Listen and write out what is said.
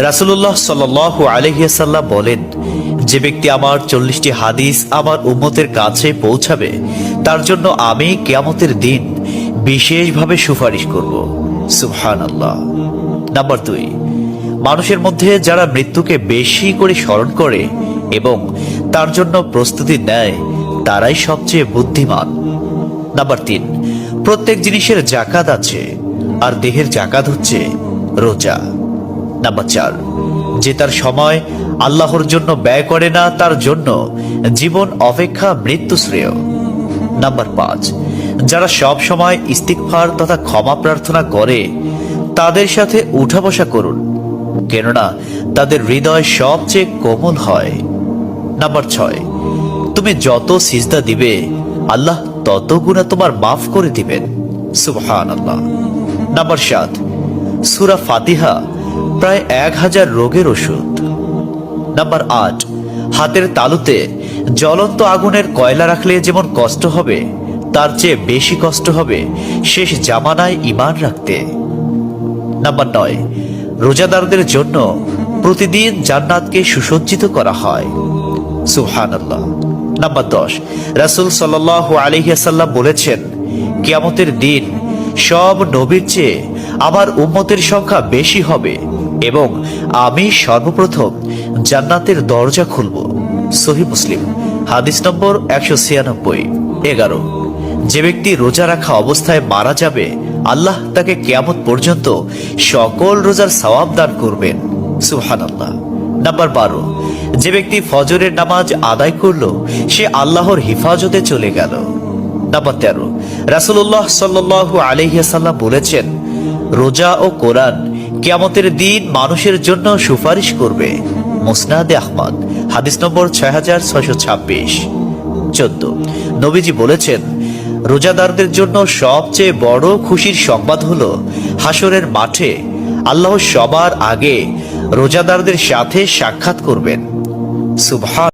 রাসূলুল্লাহ সাল্লাল্লাহু আলাইহি ওয়াসাল্লাম বলেন, যে ব্যক্তি আমার 40টি হাদিস আমার উম্মতের কাছে পৌঁছাবে তার জন্য আমি কিয়ামতের দিন বিশেষভাবে সুপারিশ করব। সুবহানাল্লাহ। নাম্বার 2, মানুষের মধ্যে যারা মৃত্যুকে বেশি করে স্মরণ করে এবং তার জন্য প্রস্তুতি নেয় তারাই সবচেয়ে বুদ্ধিমান। নাম্বার 3, প্রত্যেক জিনিসের জাকাত আছে, আর দেহের জাকাত হচ্ছে রোজা। নাম্বার 4, যে তার সময় আল্লাহর জন্য ব্যয় করে না তার জন্য জীবন অপেক্ষা মৃত্যু শ্রেয়। নাম্বার 5, যারা সব সময় ইস্তিগফার তথা ক্ষমা প্রার্থনা করে তাদের সাথে উঠা বসা করুন, কেননা তাদের হৃদয় সবচেয়ে কোমল হয়। নাম্বার 6, তুমি যত সিজদা দিবে আল্লাহ তত গুনাহ তোমার মাফ করে দিবেন। সুবহানাল্লাহ। নাম্বার 7, সূরা ফাতিহা প্রায় 1000 রোগের ওষুধ। নাম্বার 8, হাতের তালুতে জ্বলন্ত আগুনের কয়লা রাখলে যেমন কষ্ট হবে তার চেয়ে বেশি কষ্ট হবে শেষ জামানায় ঈমান রাখতে। নাম্বার 9, রোজাদারদের জন্য প্রতিদিন জান্নাতকে সুসজ্জিত করা হয়। সুবহানাল্লাহ। নাম্বার 10, রাসূল সাল্লাল্লাহু আলাইহি ওয়াসাল্লাম বলেছেন, কিয়ামতের দিন সব নবীর চেয়ে আমার উম্মতের সংখ্যা বেশি হবে এবং আমি সর্বপ্রথম জান্নাতের দরজা খুলব। সহিহ মুসলিম, হাদিস নম্বর 196। 11, যে ব্যক্তি রোজা রাখা অবস্থায় মারা যাবে আল্লাহ তাকে কিয়ামত পর্যন্ত সকল রোজার সওয়াব দান করবেন। সুবহানাল্লাহ। নাম্বার 12, যে ব্যক্তি ফজরের নামাজ আদায় করলো সে আল্লাহর হিফাজতে চলে গেল। নাম্বার 13, রাসূলুল্লাহ সাল্লাল্লাহু আলাইহি ওয়াসাল্লাম বলেছেন, রোজা ও কোরআন কিয়ামতের দিন মানুষের জন্য সুপারিশ করবে। মুসনাদে আহমদ, হাদিস নম্বর 6626। 14, নবীজি বলেছেন, রোজাদারদের জন্য সবচেয়ে বড় খুশির সংবাদ হলো হাসরের মাঠে আল্লাহ সবার আগে রোজাদারদের সাথে সাক্ষাৎ করবেন। সুবহান।